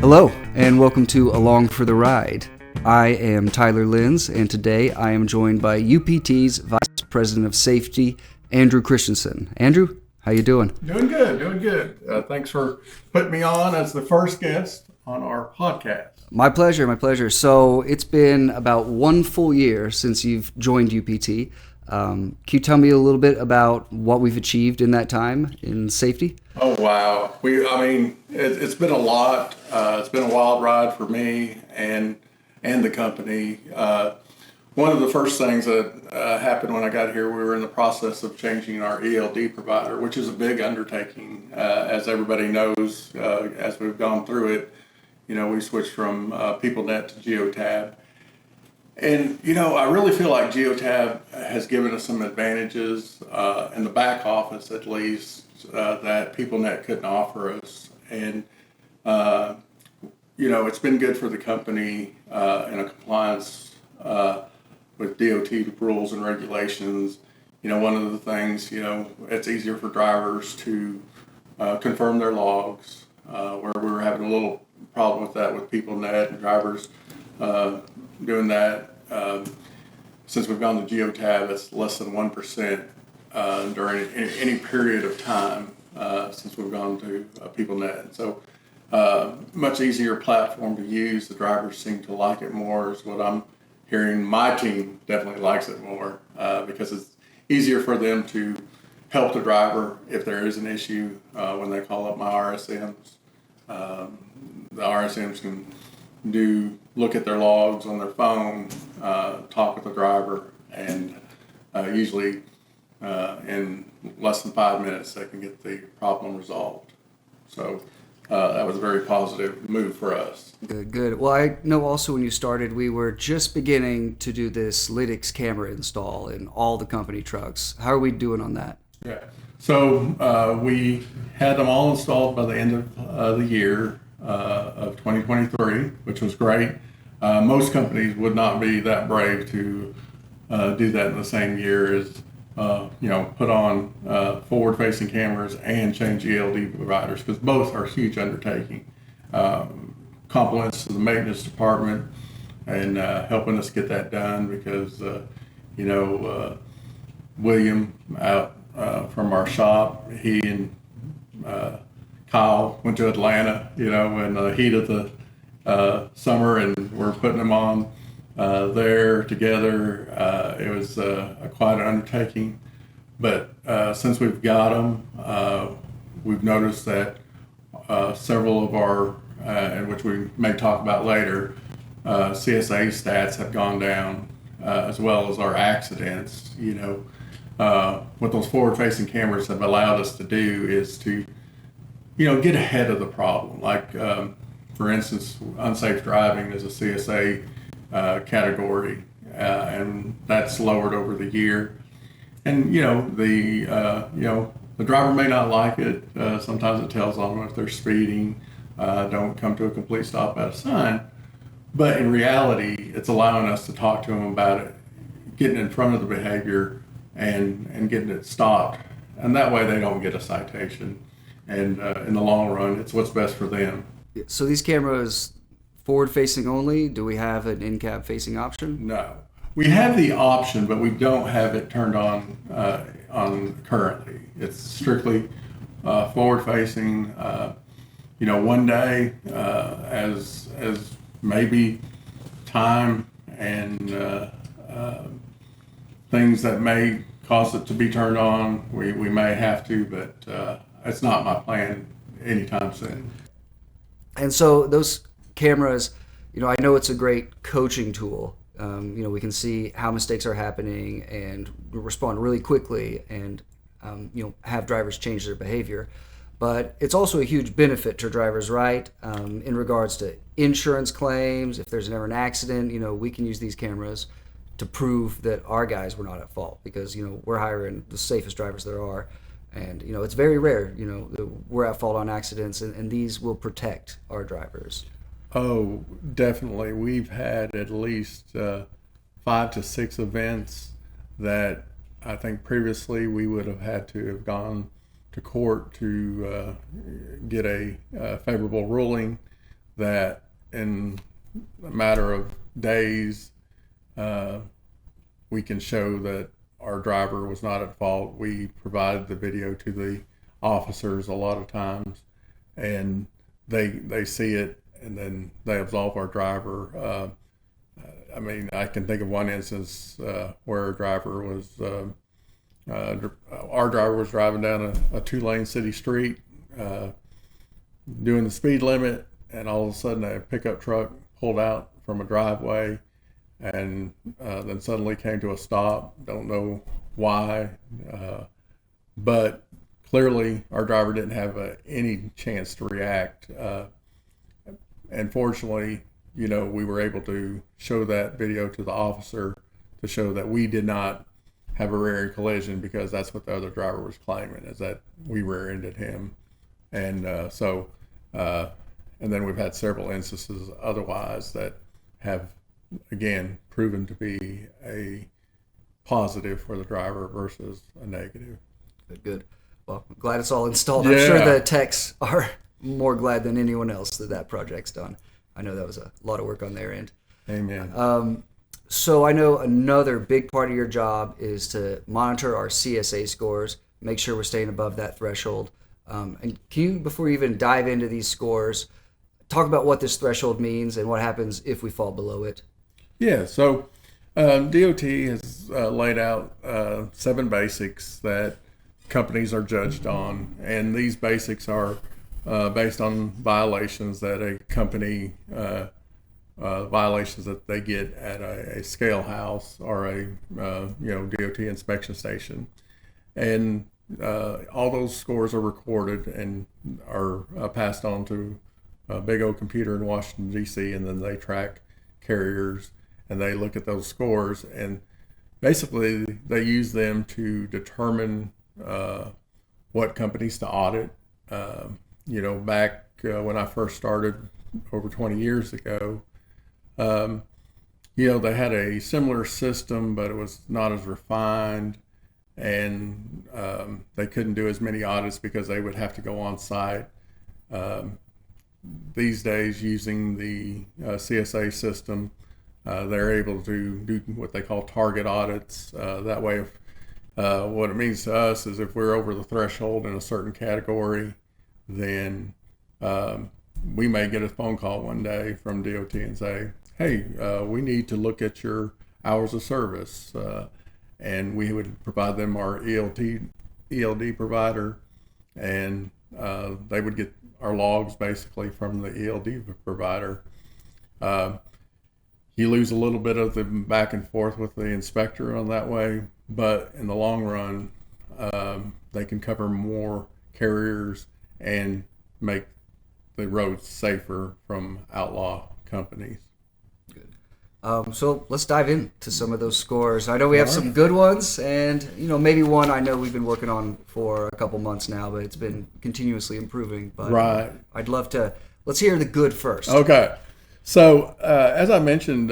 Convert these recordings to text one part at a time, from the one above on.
Hello, and welcome to Along for the Ride. I am Tyler Linz, and today I am joined by UPT's Vice President of Safety, Andrew Christensen. Andrew, how you doing? Doing good. Thanks for putting me on as the first guest on our podcast. My pleasure. So it's been about 1 full year since you've joined UPT. Can you tell me a little bit about what we've achieved in that time in safety? Oh, wow. It's been a lot. It's been a wild ride for me and the company. One of the first things that happened when I got here, we were in the process of changing our ELD provider, which is a big undertaking, as everybody knows, as we've gone through it. You know, we switched from PeopleNet to Geotab. And, I really feel like Geotab has given us some advantages in the back office, at least, that PeopleNet couldn't offer us. And, it's been good for the company in a compliance with DOT rules and regulations. One of the things, it's easier for drivers to confirm their logs, where we were having a little problem with that with PeopleNet and drivers doing that. Since we've gone to Geotab, it's less than 1% during any period of time since we've gone to PeopleNet. So much easier platform to use. The drivers seem to like it more is what I'm hearing. My team definitely likes it more because it's easier for them to help the driver if there is an issue when they call up my RSMs. The RSMs can look at their logs on their phone, talk with the driver, and usually in less than 5 minutes they can get the problem resolved. So that was a very positive move for us. Good. Well, I know also when you started, we were just beginning to do this Lytx camera install in all the company trucks. How are we doing on that? Yeah. So we had them all installed by the end of the year of 2023, which was great. Most companies would not be that brave to do that in the same year as, put on forward-facing cameras and change ELD providers, because both are huge undertaking. Compliments to the maintenance department and helping us get that done because, William out from our shop, he and Kyle went to Atlanta, in the heat of the summer, and we're putting them on there together. It was quite an undertaking, but since we've got them, we've noticed that several of our, and which we may talk about later, CSA stats have gone down, as well as our accidents. What those forward-facing cameras have allowed us to do is to get ahead of the problem. Like, for instance, unsafe driving is a CSA category, and that's lowered over the year. And, the driver may not like it. Sometimes it tells on them if they're speeding, don't come to a complete stop at a sign. But in reality, it's allowing us to talk to them about it, getting in front of the behavior and getting it stopped. And that way they don't get a citation. And in the long run, it's what's best for them. So these cameras, forward-facing only? Do we have an in-cab facing option? No. We have the option, but we don't have it turned on currently. It's strictly forward-facing. One day, as maybe time and things that may cause it to be turned on, we may have to, but it's not my plan anytime soon. And so those cameras, I know it's a great coaching tool. We can see how mistakes are happening and respond really quickly and, have drivers change their behavior. But it's also a huge benefit to drivers, right? In regards to insurance claims, if there's ever an accident, we can use these cameras to prove that our guys were not at fault because, we're hiring the safest drivers there are. And, it's very rare, that we're at fault on accidents, and these will protect our drivers. Oh, definitely. We've had at least 5 to 6 events that I think previously we would have had to have gone to court to get a favorable ruling that in a matter of days, we can show that our driver was not at fault. We provide the video to the officers a lot of times, and they see it, and then they absolve our driver. I mean, I can think of one instance where a driver was, our driver was driving down a two-lane city street, doing the speed limit, and all of a sudden a pickup truck pulled out from a driveway and then suddenly came to a stop. Don't know why, but clearly our driver didn't have any chance to react. And fortunately, we were able to show that video to the officer to show that we did not have a rear-end collision, because that's what the other driver was claiming, is that we rear-ended him. And and then we've had several instances otherwise that have, again, proven to be a positive for the driver versus a negative. Good. Well, I'm glad it's all installed. I'm sure the techs are more glad than anyone else that project's done. I know that was a lot of work on their end. Amen. So I know another big part of your job is to monitor our CSA scores, make sure we're staying above that threshold. And can you, before you even dive into these scores, talk about what this threshold means and what happens if we fall below it? Yeah, so DOT has laid out 7 basics that companies are judged on, and these basics are based on violations that a company, violations that they get at a scale house or a DOT inspection station. And all those scores are recorded and are passed on to a big old computer in Washington, D.C., and then they track carriers and they look at those scores, and basically they use them to determine what companies to audit. Back when I first started over 20 years ago, they had a similar system, but it was not as refined, and they couldn't do as many audits because they would have to go on site. These days, using the CSA system, they're able to do what they call target audits. That way, what it means to us is if we're over the threshold in a certain category, then we may get a phone call one day from DOT and say, hey, we need to look at your hours of service. And we would provide them our ELD provider, and they would get our logs basically from the ELD provider. You lose a little bit of the back and forth with the inspector on that way, but in the long run, they can cover more carriers and make the roads safer from outlaw companies. So let's dive into some of those scores. I know we have some good ones, and maybe one I know we've been working on for a couple months now, but it's been continuously improving. But right. I'd love to. Let's hear the good first. Okay. So as I mentioned,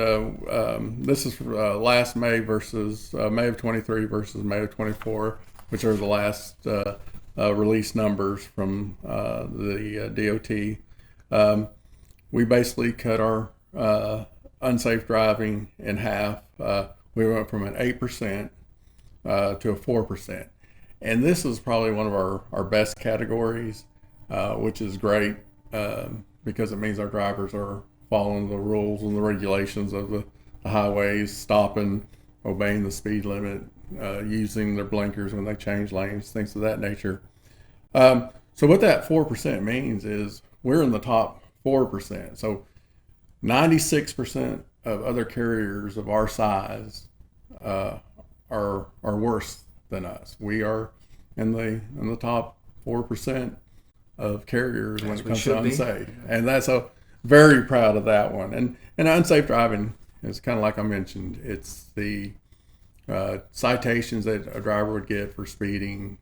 this is last May versus May of 23 versus May of 24, which are the last release numbers from the DOT. We basically cut our unsafe driving in half. We went from an 8% to a 4%. And this is probably one of our best categories, which is great because it means our drivers are following the rules and the regulations of the highways, stopping, obeying the speed limit, using their blinkers when they change lanes, things of that nature. So what that 4% means is we're in the top 4%. So 96% of other carriers of our size are worse than us. We are in the top 4% of carriers when it comes to unsafe, and that's very proud of that one. And unsafe driving is kind of like I mentioned. It's the citations that a driver would get for speeding,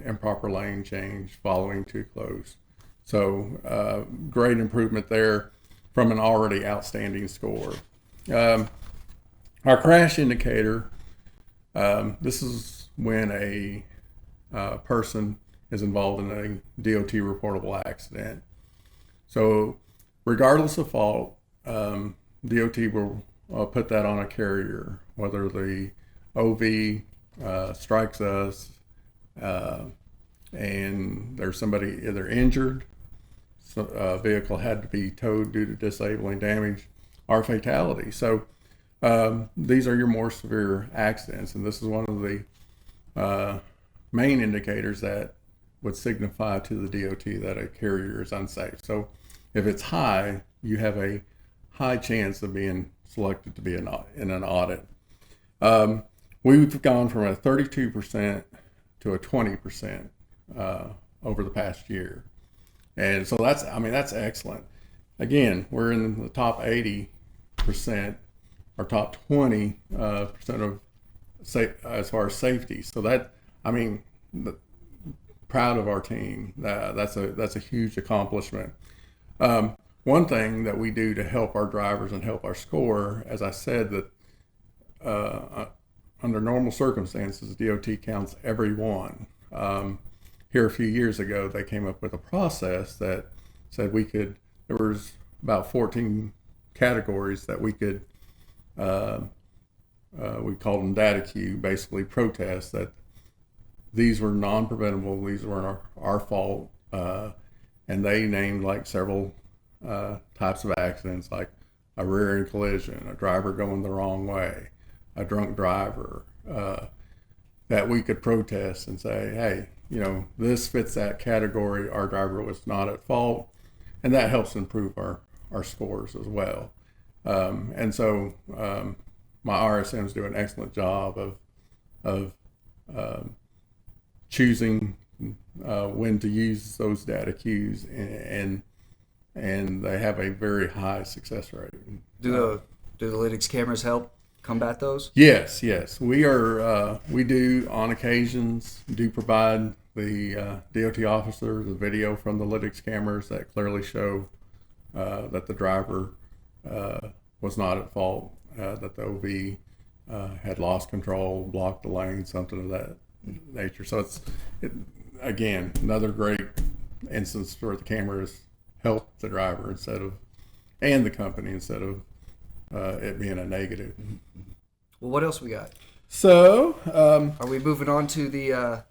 improper lane change, following too close. So great improvement there from an already outstanding score. Our crash indicator, this is when a person is involved in a DOT reportable accident. So regardless of fault, DOT will put that on a carrier, whether the OV strikes us and there's somebody either injured, so a vehicle had to be towed due to disabling damage, or fatality. So these are your more severe accidents, and this is one of the main indicators that would signify to the DOT that a carrier is unsafe. So if it's high, you have a high chance of being selected to be in an audit. We've gone from a 32% to a 20% over the past year. And so that's excellent. Again, we're in the top 80% or top 20% of as far as safety. So proud of our team. That's a huge accomplishment. One thing that we do to help our drivers and help our score, as I said, that under normal circumstances, DOT counts every one. Here a few years ago, they came up with a process that said there was about 14 categories that we could, we called them data queue, basically protests that these were non-preventable, these weren't our fault, and they named like several types of accidents, like a rear-end collision, a driver going the wrong way, a drunk driver, that we could protest and say, hey, this fits that category, our driver was not at fault, and that helps improve our scores as well. And so my RSMs do an excellent job of choosing when to use those data queues, and they have a very high success rate. Do the Lytics cameras help combat those? Yes. We do on occasions provide the DOT officer the video from the Lytics cameras that clearly show that the driver was not at fault, that the OV had lost control, blocked the lane, something of that nature. So again, another great instance where the cameras help the driver and the company instead of it being a negative. Well, what else we got? So, are we moving on to the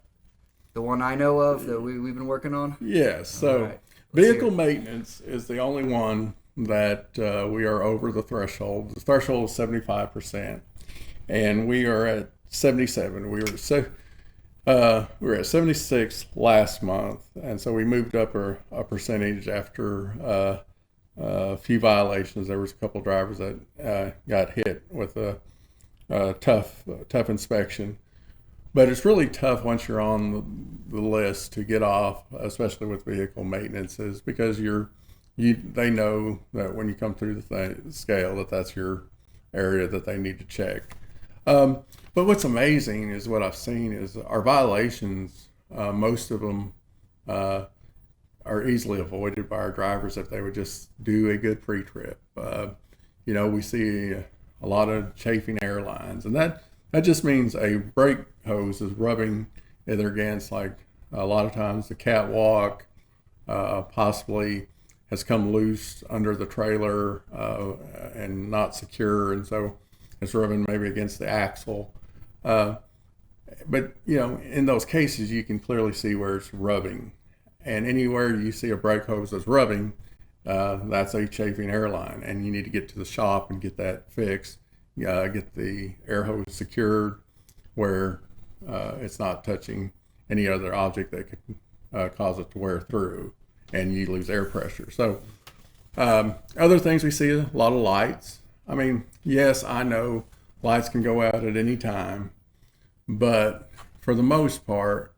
one I know of that we've been working on? Yes. So, right. Vehicle maintenance is the only one that we are over the threshold. The threshold is 75%, and we are at 77. We were at 76 last month, and so we moved up a percentage after a few violations. There was a couple drivers that got hit with a tough inspection, but it's really tough once you're on the list to get off, especially with vehicle maintenances, because they know that when you come through the scale that's your area that they need to check. But what's amazing is what I've seen is our violations, most of them are easily avoided by our drivers if they would just do a good pre-trip. We see a lot of chafing airlines, and that just means a brake hose is rubbing either against, like a lot of times the catwalk, possibly has come loose under the trailer and not secure, and so it's rubbing maybe against the axle. But in those cases, you can clearly see where it's rubbing, and anywhere you see a brake hose that's rubbing, that's a chafing airline, and you need to get to the shop and get that fixed. Get the air hose secured where it's not touching any other object that could cause it to wear through, and you lose air pressure. So other things we see, a lot of lights. I mean, yes, I know lights can go out at any time, but for the most part,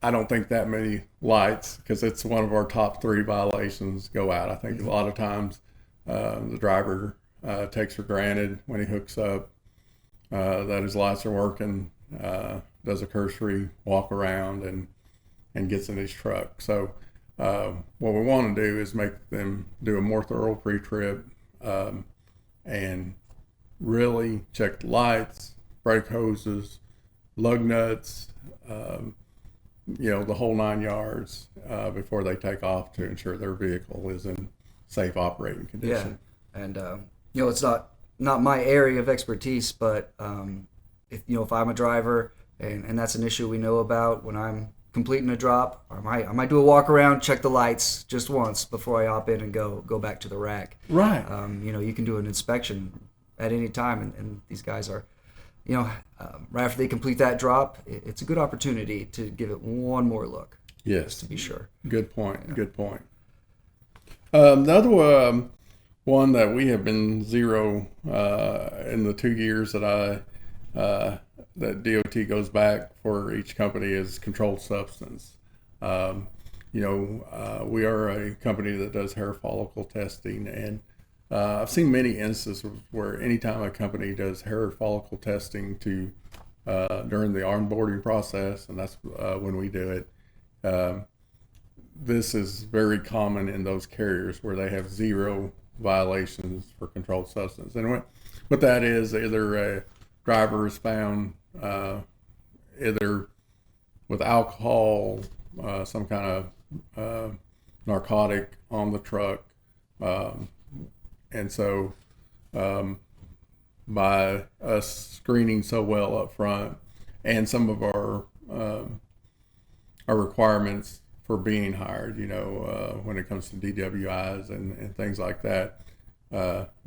I don't think that many lights, because it's one of our top 3 violations, go out. I think a lot of times the driver takes for granted when he hooks up that his lights are working, does a cursory walk around and gets in his truck. So what we want to do is make them do a more thorough pre-trip and really check the lights, brake hoses, lug nuts, the whole 9 yards before they take off to ensure their vehicle is in safe operating Yeah, condition. and it's not my area of expertise, but if I'm a driver and that's an issue we know about when I'm completing a drop, I might do a walk around, check the lights just once before I hop in and go back to the rack. Right. You can do an inspection at any time, and these guys are, right after they complete that drop, it's a good opportunity to give it one more look. Yes. Just to be sure. Good point. Yeah. Good point. The other one that we have been zero in the 2 years that that DOT goes back for each company is controlled substance. We are a company that does hair follicle testing, and I've seen many instances where anytime a company does hair follicle testing during the onboarding process, and that's when we do it, this is very common in those carriers where they have zero violations for controlled substance. And what that is, either a driver is found either with alcohol, some kind of narcotic on the truck, and so by us screening so well up front, and some of our requirements for being hired, when it comes to DWIs and things like that,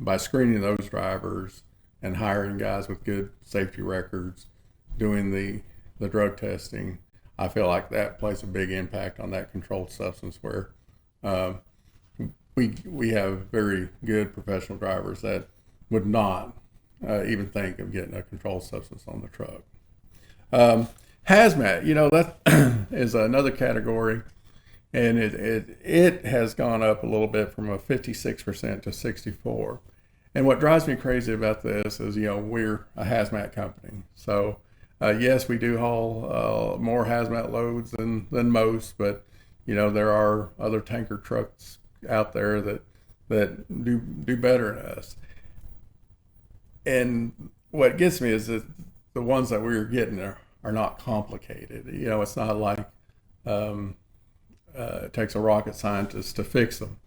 by screening those drivers and hiring guys with good safety records, doing the drug testing, I feel like that plays a big impact on that controlled substance, where we have very good professional drivers that would not even think of getting a controlled substance on the truck. Hazmat, that is another category, and it has gone up a little bit from a 56% to 64%. And what drives me crazy about this is, we're a hazmat company. So, yes, we do haul more hazmat loads than most, but, there are other tanker trucks out there that do better than us. And what gets me is that the ones that we're getting are not complicated. It's not like it takes a rocket scientist to fix them.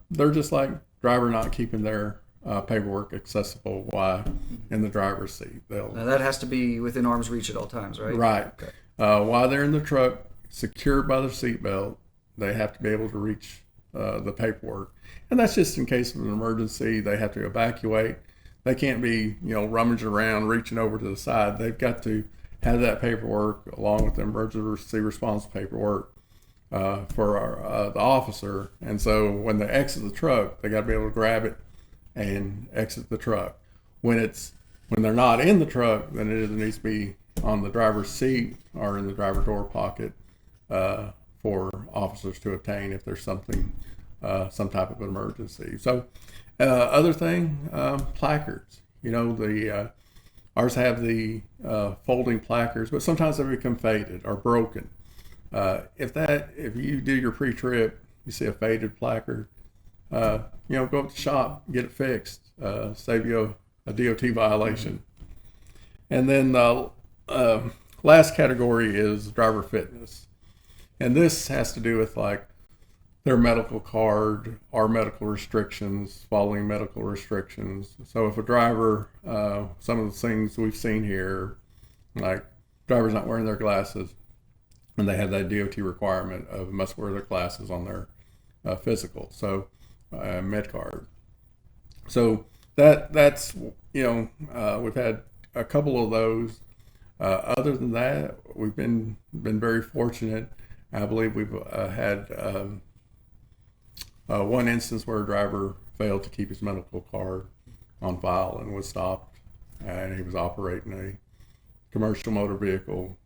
They're just like driver not keeping their paperwork accessible while in the driver's seat. Now that has to be within arm's reach at all times, right? Right. Okay. While they're in the truck, secured by their seatbelt, they have to be able to reach the paperwork. And that's just in case of an emergency. They have to evacuate. They can't be, rummaging around, reaching over to the side. They've got to have that paperwork along with the emergency response paperwork for the officer. And so when they exit the truck, they got to be able to grab it and exit the truck. When they're not in the truck, then it needs to be on the driver's seat or in the driver door pocket for officers to obtain if there's something, some type of emergency. So other thing, placards. Ours have the folding placards, but sometimes they become faded or broken. If you do your pre-trip, you see a faded placard, go up to the shop, get it fixed, save you a DOT violation. And then the last category is driver fitness. And this has to do with like their medical card, our medical restrictions, following medical restrictions. So if a driver, some of the things we've seen here, like drivers not wearing their glasses, and they have that DOT requirement of must wear their glasses on their physical, so med card. So that's we've had a couple of those. Other than that, we've been very fortunate. I believe we've had one instance where a driver failed to keep his medical card on file and was stopped, and he was operating a commercial motor vehicle.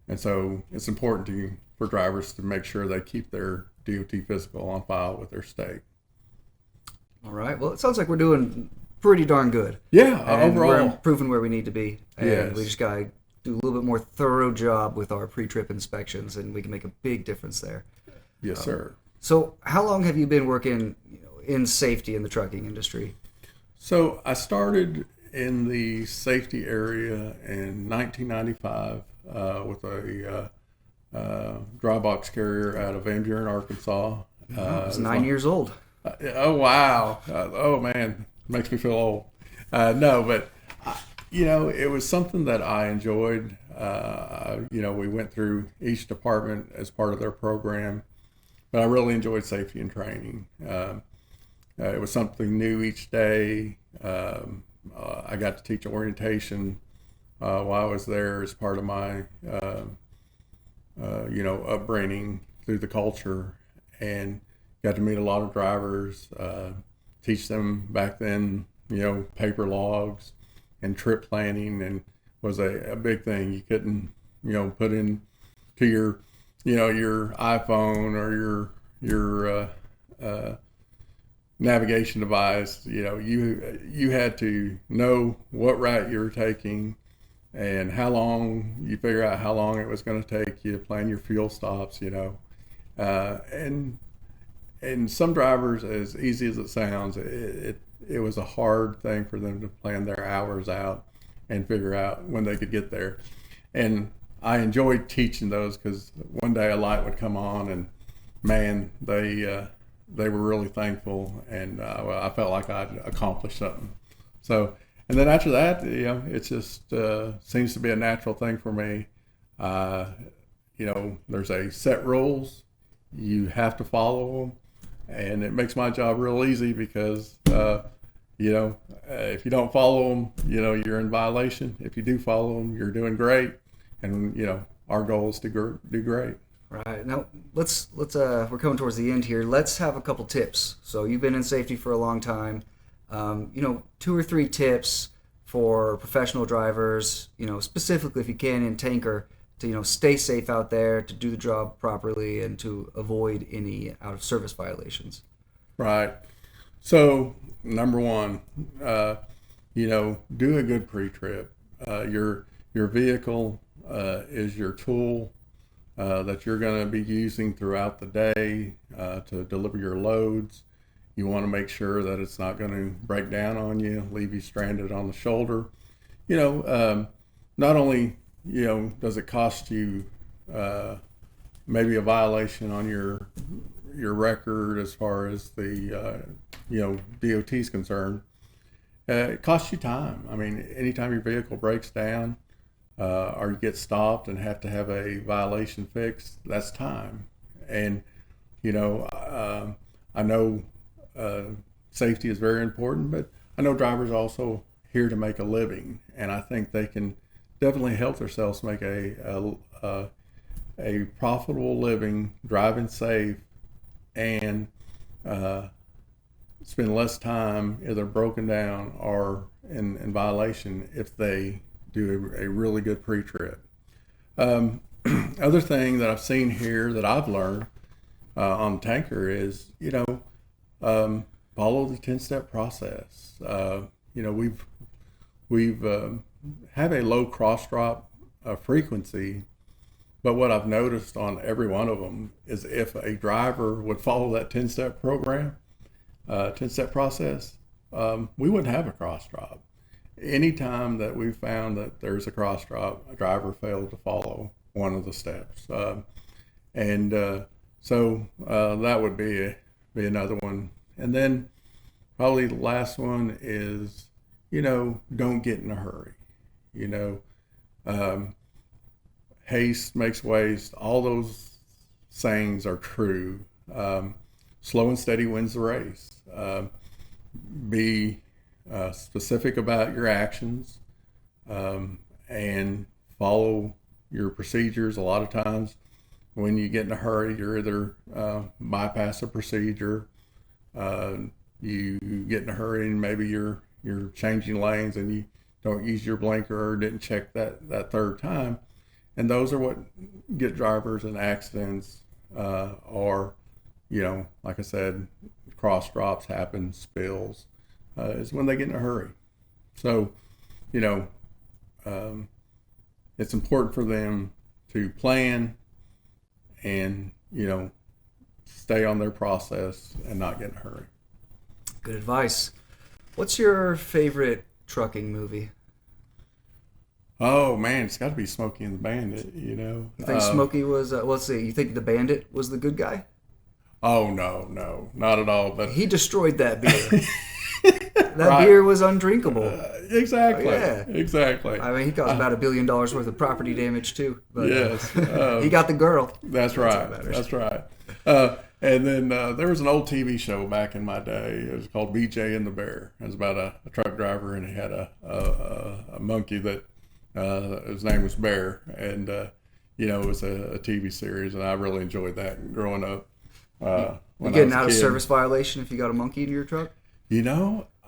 And so it's important for drivers to make sure they keep their DOT physical on file with their state. All right. Well, it sounds like we're doing pretty darn good. Yeah, and overall. we're improving where we need to be. And yes. We just got to do a little bit more thorough job with our pre-trip inspections, and we can make a big difference there. Yes, sir. So how long have you been working in safety in the trucking industry? So I started in the safety area in 1995. with a dry box carrier out of Van Buren, Arkansas. I was 9 years old. Oh wow! Oh man, makes me feel old. No, but it was something that I enjoyed. We went through each department as part of their program, but I really enjoyed safety and training. It was something new each day. I got to teach orientation while I was there as part of my upbringing through the culture, and got to meet a lot of drivers, teach them back then, paper logs and trip planning, and was a big thing. You couldn't, put in to your iPhone or your navigation device. You had to know what route you were taking and how long, you figure out how long it was going to take you, plan your fuel stops, and some drivers, as easy as it sounds, it was a hard thing for them to plan their hours out and figure out when they could get there. And I enjoyed teaching those because one day a light would come on, and man, they were really thankful, and I felt like I'd accomplished something. So, and then after that, it just seems to be a natural thing for me. There's a set rules. You have to follow them, and it makes my job real easy because, if you don't follow them, you're in violation. If you do follow them, you're doing great. And, our goal is to do great. Right. Now, let's we're coming towards the end here. Let's have a couple tips. So you've been in safety for a long time. 2 or 3 tips for professional drivers, specifically if you can in tanker, to stay safe out there, to do the job properly, and to avoid any out of service violations. Right. So number one, do a good pre-trip. Your vehicle is your tool that you're going to be using throughout the day to deliver your loads. You want to make sure that it's not going to break down on you, leave you stranded on the shoulder. Not only does it cost you maybe a violation on your record as far as the DOT is concerned, it costs you time. I mean, anytime your vehicle breaks down or you get stopped and have to have a violation fixed, that's time. And I know safety is very important, but I know drivers are also here to make a living, and I think they can definitely help themselves make a profitable living driving safe and spend less time either broken down or in violation if they do a really good pre-trip. Other thing that I've seen here that I've learned on tanker is follow the 10-step process. We've have a low cross drop frequency, but what I've noticed on every one of them is if a driver would follow that 10-step program, 10-step process, we wouldn't have a cross drop. Anytime that we've found that there's a cross drop, a driver failed to follow one of the steps. So that would be another one. And then probably the last one is, don't get in a hurry. Haste makes waste. All those sayings are true. Slow and steady wins the race. Be specific about your actions and follow your procedures. A lot of times when you get in a hurry, you're either bypass a procedure, you get in a hurry and maybe you're changing lanes and you don't use your blinker or didn't check that third time. And those are what get drivers in accidents or, like I said, cross drops happen, spills, is when they get in a hurry. So, it's important for them to plan and, stay on their process and not get in a hurry. Good advice. What's your favorite trucking movie? Oh man, it's got to be Smokey and the Bandit. You know. You think Smokey was? Well, let's see. You think the Bandit was the good guy? Oh no, not at all. But He destroyed that beer. That Right. beer was undrinkable. Exactly. Yeah. Exactly. I mean, he caused about $1 billion worth of property damage too. But, Yes. he got the girl. That's what right. matters. That's right. And then there was an old TV show back in my day. It was called BJ and the Bear. It was about a truck driver, and he had a monkey that his name was Bear, and it was a TV series, and I really enjoyed that growing up. You When I getting was a out of kid. service violation if you got a monkey in your truck?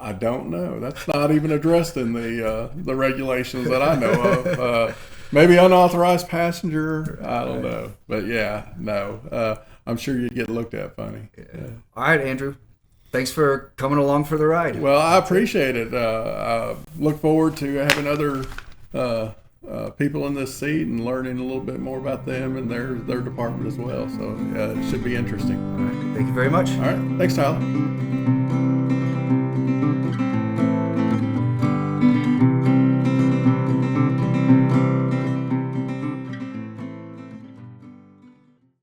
I don't know. That's not even addressed in the regulations that I know of. Maybe unauthorized passenger. I don't know. But yeah, no. I'm sure you'd get looked at funny. Yeah. All right, Andrew. Thanks for coming along for the ride. Well, I appreciate it. Look forward to having other people in this seat and learning a little bit more about them and their department as well. So it should be interesting. All right. Thank you very much. All right. Thanks, Tyler.